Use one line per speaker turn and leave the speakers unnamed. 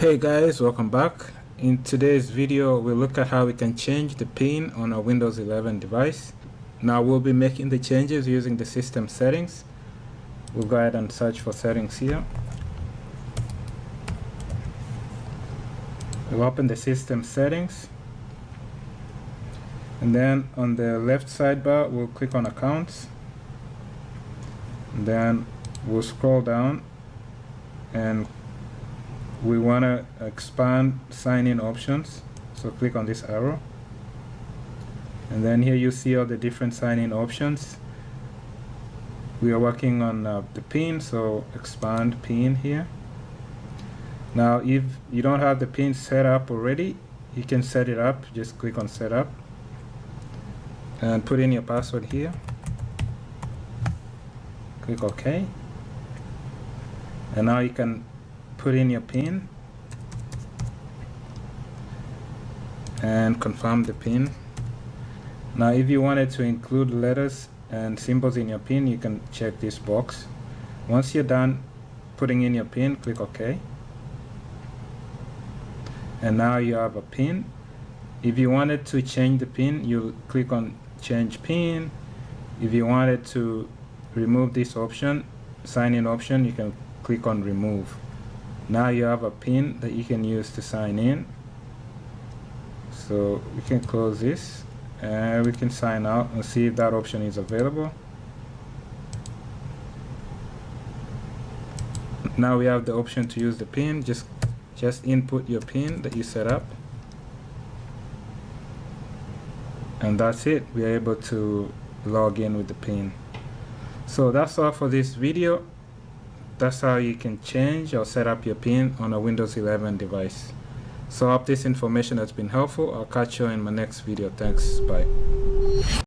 Hey guys, welcome back. In today's video we'll look at how we can change the pin on a Windows 11 device. Now we'll be making the changes using the system settings. We'll go ahead and search for settings here. We'll open the system settings, and then on the left sidebar we'll click on accounts, and then we'll scroll down and we want to expand sign-in options, so click on this arrow, and then here you see all the different sign-in options. We are working on the pin, so expand pin here. Now if you don't have the pin set up already, you can set it up. Just click on setup and put in your password here, click OK, and now you can put in your pin and confirm the pin. Now if you wanted to include letters and symbols in your pin, you can check this box. Once you're done putting in your pin, click OK, and now you have a pin. If you wanted to change the pin, you click on change pin. If you wanted to remove this option, sign in option, you can click on remove. Now you have a pin that you can use to sign in. So we can close this and we can sign out and see if that option is available. Now we have the option to use the pin. Just input your pin that you set up, and that's it. We are able to log in with the pin. So that's all for this video. That's how you can change or set up your pin on a Windows 11 device. So I hope this information has been helpful. I'll catch you in my next video. Thanks. Bye.